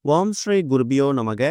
ஓம் ஸ்ரீ குருபியோ நமக.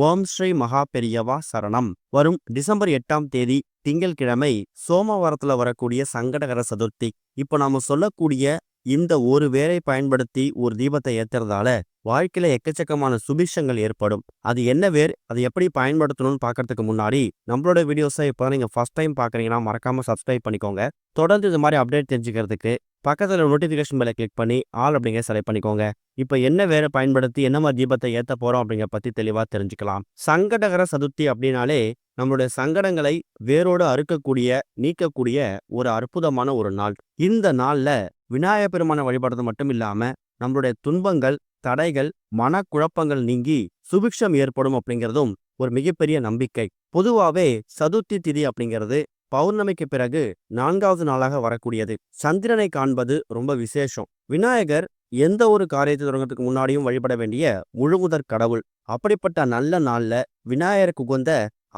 ஓம் ஸ்ரீ மகா பெரியவா சரணம். வரும் டிசம்பர் 8ஆம் தேதி திங்கட்கிழமை சோமவாரத்துல வரக்கூடிய சங்கடகர சதுர்த்தி. இப்போ நாம சொல்லக்கூடிய இந்த ஒரு வேரை பயன்படுத்தி ஒரு தீபத்தை ஏத்துறதால வாழ்க்கையில எக்கச்சக்கமான சுபிஷங்கள் ஏற்படும். அது என்ன வேர், அது எப்படி பயன்படுத்தணும்னு பார்க்கறதுக்கு முன்னாடி நம்மளோட வீடியோஸை இப்போ நீங்க ஃபர்ஸ்ட் டைம் பார்க்குறீங்கன்னா மறக்காம சப்ஸ்கிரைப் பண்ணிக்கோங்க. தொடர்ந்து இது மாதிரி அப்டேட் தெரிஞ்சுக்கிறதுக்கு பக்கத்தில் நோட்டிஃபிகேஷன் பெல்லை கிளிக் பண்ணி ஆல் அப்படிங்கிற செலக்ட் பண்ணிக்கோங்க. இப்போ என்ன வேரை பயன்படுத்தி என்ன மாதிரி தீபத்தை ஏற்ற போறோம் அப்படிங்கிற பத்தி தெளிவாக தெரிஞ்சுக்கலாம். சங்கடகர சதுர்த்தி அப்படின்னாலே நம்மளுடைய சங்கடங்களை வேரோடு அறுக்கக்கூடிய, நீக்கக்கூடிய ஒரு அற்புதமான ஒரு நாள். இந்த நாள்ல விநாயகப் பெருமானை வழிபடுறது மட்டும் இல்லாம நம்மளுடைய துன்பங்கள், தடைகள், மனக்குழப்பங்கள் நீங்கி சுபிக்ஷம் ஏற்படும் அப்படிங்கிறதும் ஒரு மிகப்பெரிய நம்பிக்கை. பொதுவாவே சதுர்த்தி திதி அப்படிங்கிறது பௌர்ணமிக்கு பிறகு 4வது நாளாக வரக்கூடியது. சந்திரனை காண்பது ரொம்ப விசேஷம். விநாயகர் எந்த ஒரு காரியத்தை தொடங்குறதுக்கு முன்னாடியும் வழிபட வேண்டிய முழுமுதற் கடவுள். அப்படிப்பட்ட நல்ல நாள்ல விநாயகருக்கு உகந்த,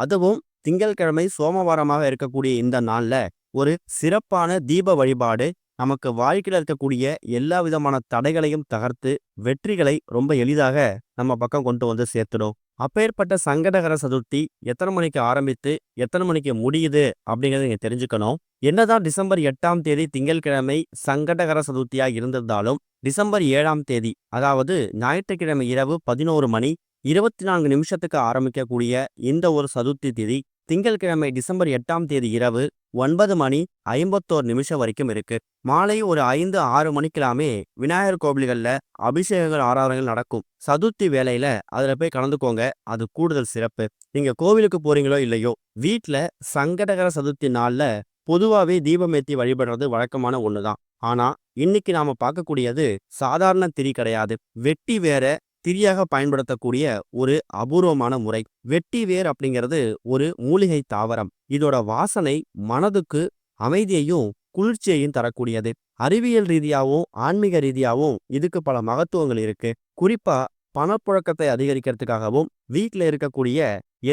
அதுவும் திங்கட்கிழமை சோமவாரமாக இருக்கக்கூடிய இந்த நாள்ல ஒரு சிறப்பான தீப வழிபாடு நமக்கு வாழ்க்கையில் இருக்கக்கூடிய எல்லா விதமான தடைகளையும் தகர்த்து வெற்றிகளை ரொம்ப எளிதாக நம்ம பக்கம் கொண்டு வந்து சேர்த்துடும். அப்பேற்பட்ட சங்கடகர சதுர்த்தி எத்தனை மணிக்கு ஆரம்பித்து எத்தனை மணிக்கு முடியுது அப்படிங்கிறத நீங்க தெரிஞ்சுக்கணும். என்னதான் டிசம்பர் 8ஆம் தேதி திங்கட்கிழமை சங்கடகர சதுர்த்தியா இருந்திருந்தாலும் டிசம்பர் 7ஆம் தேதி, அதாவது ஞாயிற்றுக்கிழமை இரவு 11 மணி 24 நிமிஷத்துக்கு ஆரம்பிக்கக்கூடிய இந்த ஒரு சதுர்த்தி திதி திங்கட்கிழமை டிசம்பர் 8ஆம் தேதி இரவு 9 மணி 51 நிமிஷம் வரைக்கும் இருக்கு. மாலை ஒரு 5-6 மணிக்கெல்லாமே விநாயகர் கோவில்கள்ல அபிஷேகங்கள், ஆராதனைகள் நடக்கும். சதுர்த்தி வேலையில அதுல போய் கலந்துக்கோங்க. அது கூடுதல் சிறப்பு. நீங்க கோவிலுக்கு போறீங்களோ இல்லையோ, வீட்டுல சங்கடகர சதுர்த்தி நாள்ல பொதுவாவே தீபம் ஏற்றி வழிபடுறது வழக்கமான ஒண்ணுதான். ஆனா இன்னைக்கு நாம பார்க்கக்கூடியது சாதாரண திரி கிடையாது. வெட்டி வேற திரியாக பயன்படுத்தக்கூடிய ஒரு அபூர்வமான முறை. வெட்டி வேர் அப்படிங்கிறது ஒரு மூலிகை தாவரம். இதோட வாசனை மனதுக்கு அமைதியையும் குளிர்ச்சியையும் தரக்கூடியது. அறிவியல் ரீதியாகவும் ஆன்மீக ரீதியாகவும் இதுக்கு பல மகத்துவங்கள் இருக்கு. குறிப்பா பணப்புழக்கத்தை அதிகரிக்கிறதுக்காகவும் வீட்டில் இருக்கக்கூடிய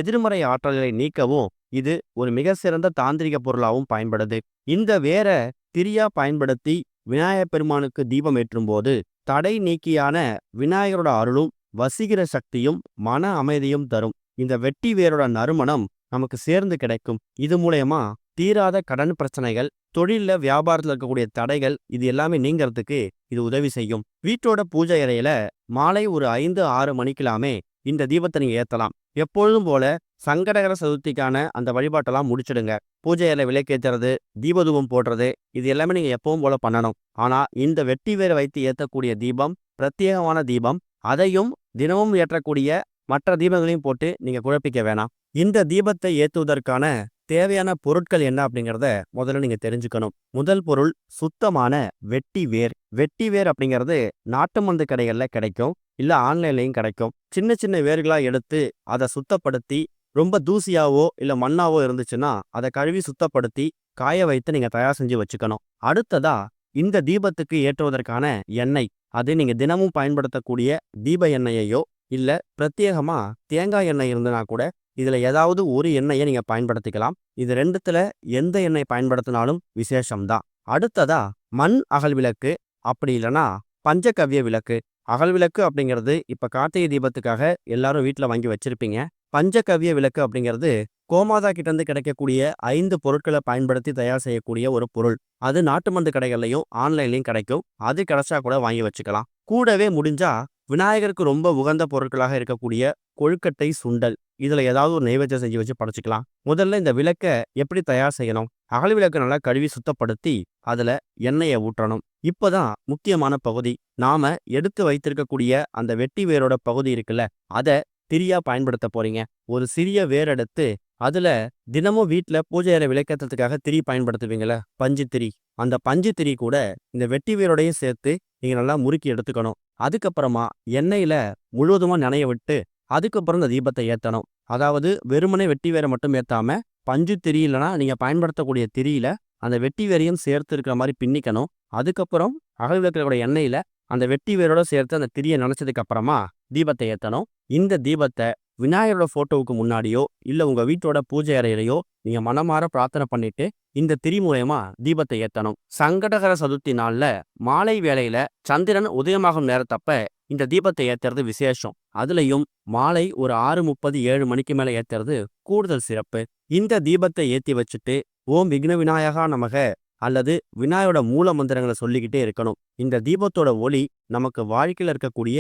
எதிர்மறை ஆற்றல்களை நீக்கவும் இது ஒரு மிக சிறந்த தாந்திரிக பொருளாகவும் பயன்படுது. இந்த வேற திரியா பயன்படுத்தி விநாயகப் பெருமானுக்கு தீபம் ஏற்றும் போது தடை நீக்கியான விநாயகரோட அருளும் வசீகர சக்தியும் மன அமைதியும் தரும். இந்த வெட்டி வேரோட நறுமணம் நமக்கு சேர்ந்து கிடைக்கும். இது மூலயமா தீராத கடன் பிரச்சனைகள், தொழில வியாபாரத்தில் இருக்கக்கூடிய தடைகள், இது எல்லாமே நீங்கிறதுக்கு இது உதவி செய்யும். வீட்டோட பூஜை அறையில மாலை ஒரு 5-6 மணிக்கெல்லாமே இந்த தீபத்தை நீங்க ஏத்தலாம். எப்பொழுதும் போல சங்கடகர சதுர்த்திக்கான அந்த வழிபாட்டெல்லாம் முடிச்சிடுங்க. பூஜை அறையில விளக்கேற்றுறது, தீபதூபம் போடுறது, இது எல்லாமே நீங்க எப்பவும் போல பண்ணணும். ஆனா இந்த வெட்டி வேரை வைத்து ஏற்றக்கூடிய தீபம் பிரத்யேகமான தீபம். அதையும் தினமும் ஏற்றக்கூடிய மற்ற தீபங்களையும் போட்டு நீங்க குழப்பிக்க வேணாம். இந்த தீபத்தை ஏற்றுவதற்கான தேவையான பொருட்கள் என்ன அப்படிங்கிறத முதல்ல நீங்க தெரிஞ்சுக்கணும். முதல் பொருள் சுத்தமான வெட்டி வேர். வெட்டி வேர் அப்படிங்கிறது நாட்டு மருந்து கடைகள்ல கிடைக்கும், இல்ல ஆன்லைன்லயும் கிடைக்கும். சின்ன சின்ன வேர்களா எடுத்து அதை சுத்தப்படுத்தி, ரொம்ப தூசியாவோ இல்ல மண்ணாவோ இருந்துச்சுன்னா அதை கழுவி சுத்தப்படுத்தி காய வைத்து நீங்க தயார் செஞ்சு வச்சுக்கணும். அடுத்ததா இந்த தீபத்துக்கு ஏற்றுவதற்கான எண்ணெய். அது நீங்க தினமும் பயன்படுத்தக்கூடிய தீப எண்ணெயையோ இல்ல பிரத்யேகமா தேங்காய் எண்ணெய் இருந்தனா கூட இதுல ஏதாவது ஒரு எண்ணெயை நீங்க பயன்படுத்திக்கலாம். இது ரெண்டுத்துல எந்த எண்ணெய் பயன்படுத்தினாலும் விசேஷம்தான். அடுத்ததா மண் அகல் விளக்கு, அப்படி இல்லைன்னா பஞ்சகவ்ய விளக்கு. அகல் விளக்கு அப்படிங்கிறது இப்ப கார்த்திகை தீபத்துக்காக எல்லாரும் வீட்டுல வாங்கி வச்சிருப்பீங்க. பஞ்சகவ்ய விளக்கு அப்படிங்கிறது கோமாதா கிட்ட இருந்து கிடைக்கக்கூடிய 5 பொருட்களை பயன்படுத்தி தயார் செய்யக்கூடிய ஒரு பொருள். அது நாட்டு மருந்து கடைகள்லையும் ஆன்லைன்லையும் கிடைக்கும். அது கிடைச்சா கூட வாங்கி வச்சுக்கலாம். கூடவே முடிஞ்சா விநாயகருக்கு ரொம்ப உகந்த பொருட்களாக இருக்கக்கூடிய கொழுக்கட்டை, சுண்டல், இதுல ஏதாவது ஒரு நைவேத்தியம் செஞ்சு வச்சு படைச்சிக்கலாம். முதல்ல இந்த விளக்க எப்படி தயார் செய்யணும்? அகல் விளக்கு நல்லா கழுவி சுத்தப்படுத்தி அதுல எண்ணெயை ஊற்றணும். இப்பதான் முக்கியமான பகுதி. நாம எடுத்து வைத்திருக்கக்கூடிய அந்த வெட்டி வேரோட பகுதி இருக்குல்ல, அதை திரியா பயன்படுத்த போறீங்க. ஒரு சிறிய வேர் எடுத்து அதுல தினமும் வீட்டுல பூஜை அறை விளக்கேற்றத்துக்காக திரி பயன்படுத்துவீங்கள, பஞ்சு திரி. அந்த பஞ்சு திரி கூட இந்த வெட்டி வேரோடையும் சேர்த்து நீங்க நல்லா முறுக்கி எடுத்துக்கணும். அதுக்கப்புறமா எண்ணெயில முழுவதுமா நனைய விட்டு அதுக்கப்புறம் இந்த தீபத்தை ஏற்றணும். அதாவது வெறுமனே வெட்டி வேரை மட்டும் ஏத்தாம பஞ்சு திரி இல்லைன்னா நீங்க பயன்படுத்தக்கூடிய திரியில அந்த வெட்டி வேரையும் சேர்த்து இருக்கிற மாதிரி பின்னிக்கணும். அதுக்கப்புறம் அகல் விளக்கோட எண்ணெயில அந்த வெட்டி வேரோட சேர்த்து அந்த திரியை நினைச்சதுக்கு அப்புறமா தீபத்தை ஏற்றணும். இந்த தீபத்தை விநாயகரோட போட்டோவுக்கு முன்னாடியோ இல்ல உங்க வீட்டோட பூஜை அறையிலையோ நீங்க மனமாற பிரார்த்தனை பண்ணிட்டு இந்த திரி மூலயமா தீபத்தை ஏற்றணும். சங்கடகர சதுர்த்தி நாள்ல மாலை வேளையில சந்திரன் உதயமாகும் நேரத்தப்ப இந்த தீபத்தை ஏத்துறது விசேஷம். அதுலயும் மாலை ஒரு 6:30 7 மணிக்கு மேல ஏத்துறது கூடுதல் சிறப்பு. இந்த தீபத்தை ஏத்தி வச்சுட்டு ஓம் விக்ன விநாயகா நமக அல்லது விநாயகரோட மூல மந்திரங்களை சொல்லிக்கிட்டே இருக்கணும். இந்த தீபத்தோட ஒளி நமக்கு வாழ்க்கையில இருக்கக்கூடிய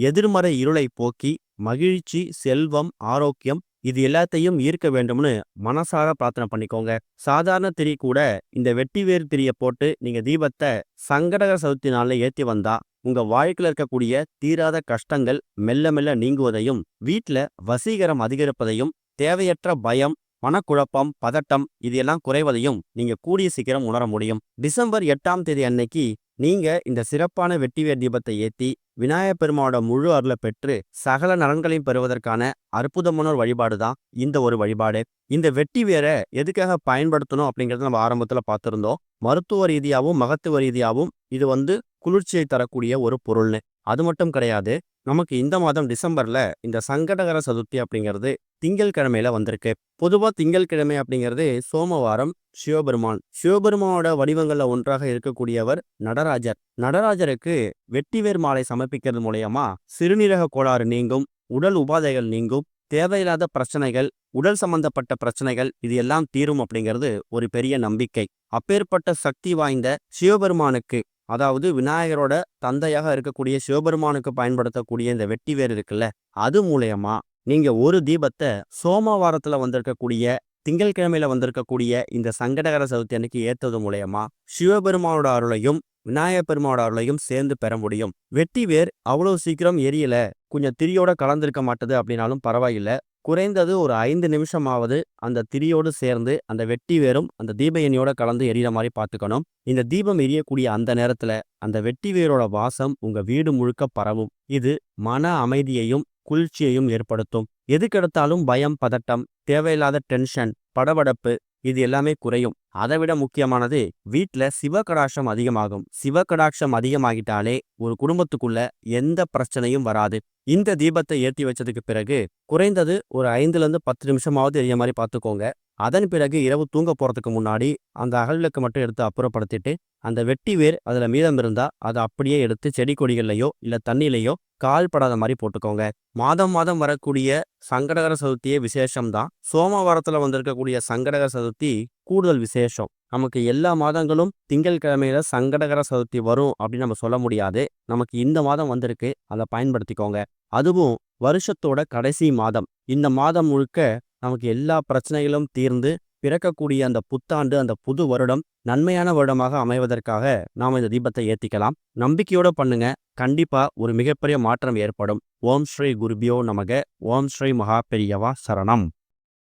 எதிர்மறை இருளை போக்கி மகிழ்ச்சி, செல்வம், ஆரோக்கியம் இது எல்லாத்தையும் ஈர்க்க வேண்டும்னு மனசார பிரார்த்தனை பண்ணிக்கோங்க. சாதாரண திரி கூட இந்த வெட்டிவேர் திரிய போட்டு நீங்க தீபத்தை சங்கடகர சதுர்த்தி நாள்ல ஏத்தி வந்தா உங்க வாழ்க்கையில இருக்கக்கூடிய தீராத கஷ்டங்கள் மெல்ல மெல்ல நீங்குவதையும், வீட்டுல வசீகரம் அதிகரிப்பதையும், தேவையற்ற பயம், மனக்குழப்பம், பதட்டம் இது எல்லாம் குறைவதையும் நீங்க கூடிய சீக்கிரம் உணர முடியும். டிசம்பர் 8ஆம் தேதி அன்னைக்கு நீங்க இந்த சிறப்பான வெட்டிவேர் தீபத்தை ஏத்தி விநாயகப் பெருமானோட முழு அருளை பெற்று சகல நலன்களையும் பெறுவதற்கான அற்புதமான ஒரு வழிபாடு தான் இந்த ஒரு வழிபாடு. இந்த வெட்டிவேரை எதுக்காக பயன்படுத்தணும் அப்படிங்கறத நம்ம ஆரம்பத்துல பார்த்திருந்தோம். மருத்துவ ரீதியாகவும் மகத்துவ ரீதியாகவும் இது குளிர்ச்சியை தரக்கூடிய ஒரு பொருள்னு. அது மட்டும் கிடையாது, நமக்கு இந்த மாதம் டிசம்பர்ல இந்த சங்கடகர சதுர்த்தி அப்படிங்கிறது திங்கள் கிழமையில வந்திருக்கு. பொதுவா திங்கள் கிழமை அப்படிங்கிறது சோமவாரம். சிவபெருமானோட வடிவங்கள்ல ஒன்றாக இருக்கக்கூடியவர் நடராஜர். நடராஜருக்கு வெட்டிவேர் மாலை சமர்ப்பிக்கிறது மூலயமா சிறுநீரக கோளாறு நீங்கும், உடல் உபாதைகள் நீங்கும், தேவையில்லாத பிரச்சனைகள், உடல் சம்பந்தப்பட்ட பிரச்சனைகள் இது எல்லாம் தீரும் அப்படிங்கிறது ஒரு பெரிய நம்பிக்கை. அப்பேற்பட்ட சக்தி வாய்ந்த சிவபெருமானுக்கு, அதாவது விநாயகரோட தந்தையாக இருக்கக்கூடிய சிவபெருமானுக்கு பயன்படுத்தக்கூடிய இந்த வெட்டிவேர் இருக்குல்ல, அது மூலயமா நீங்க ஒரு தீபத்தை சோமவாரத்துல வந்திருக்கக்கூடிய திங்கட்கிழமையில வந்திருக்கக்கூடிய இந்த சங்கடகர சதுர்த்தி அன்னைக்கு ஏத்துவது மூலயமா சிவபெருமானோட அருளையும் விநாயகப் பெருமானோட அருளையும் சேர்ந்து பெற முடியும். வெட்டிவேர் அவ்வளவு சீக்கிரம் எரியல, கொஞ்சம் திரியோட கலந்திருக்க மாட்டது அப்படின்னாலும் பரவாயில்ல. குறைந்தது ஒரு 5 நிமிஷமாவது அந்த திரியோடு சேர்ந்து அந்த வெட்டி வேரும் அந்த தீப எண்ணியோட கலந்து எரியற மாதிரி பார்த்துக்கணும். இந்த தீபம் எரியக்கூடிய அந்த நேரத்துல அந்த வெட்டி வேரோட வாசம் உங்க வீடு முழுக்க பரவும். இது மன அமைதியையும் குளிர்ச்சியையும் ஏற்படுத்தும். எதுக்கெடுத்தாலும் பயம், பதட்டம், தேவையில்லாத டென்ஷன், படபடப்பு இது எல்லாமே குறையும். அதை விட முக்கியமானது, வீட்டுல சிவகடாட்சம் அதிகமாகும். சிவகடாட்சம் அதிகமாகிட்டாலே ஒரு குடும்பத்துக்குள்ள எந்த பிரச்சனையும் வராது. இந்த தீபத்தை ஏற்றி வச்சதுக்கு பிறகு குறைந்தது ஒரு 5-10 நிமிஷமாவது எரிய மாதிரி பார்த்துக்கோங்க. அதன் பிறகு இரவு தூங்க போறதுக்கு முன்னாடி அந்த அகல்விளக்கு மட்டும் எடுத்து அப்புறப்படுத்திட்டு அந்த வெட்டி வேர் அதுல மீதம் இருந்தா அதை அப்படியே எடுத்து செடி கொடிகள்லையோ இல்ல தண்ணிலையோ கால் படாத மாதிரி போட்டுக்கோங்க. மாதம் மாதம் வரக்கூடிய சங்கடகர சதுர்த்தியே விசேஷம்தான். சோமவாரத்துல வந்திருக்கக்கூடிய சங்கடகர சதுர்த்தி கூடுதல் விசேஷம். நமக்கு எல்லா மாதங்களும் திங்கள் கிழமையில சங்கடகர சதுர்த்தி வரும் அப்படின்னு நம்ம சொல்ல முடியாது. நமக்கு இந்த மாதம் வந்திருக்கு, அதை பயன்படுத்திக்கோங்க. அதுவும் வருஷத்தோட கடைசி மாதம். இந்த மாதம் முழுக்க நமக்கு எல்லா பிரச்சனைகளும் தீர்ந்து பிறக்கக்கூடிய அந்த புத்தாண்டு, அந்த புது வருடம் நன்மையான வருடமாக அமைவதற்காக நாம இந்த தீபத்தை ஏத்திக்கலாம். நம்பிக்கையோட பண்ணுங்க, கண்டிப்பா ஒரு மிகப்பெரிய மாற்றம் ஏற்படும். ஓம் ஸ்ரீ குருபியோ நமக. ஓம் ஸ்ரீ மகா பெரியவா சரணம்.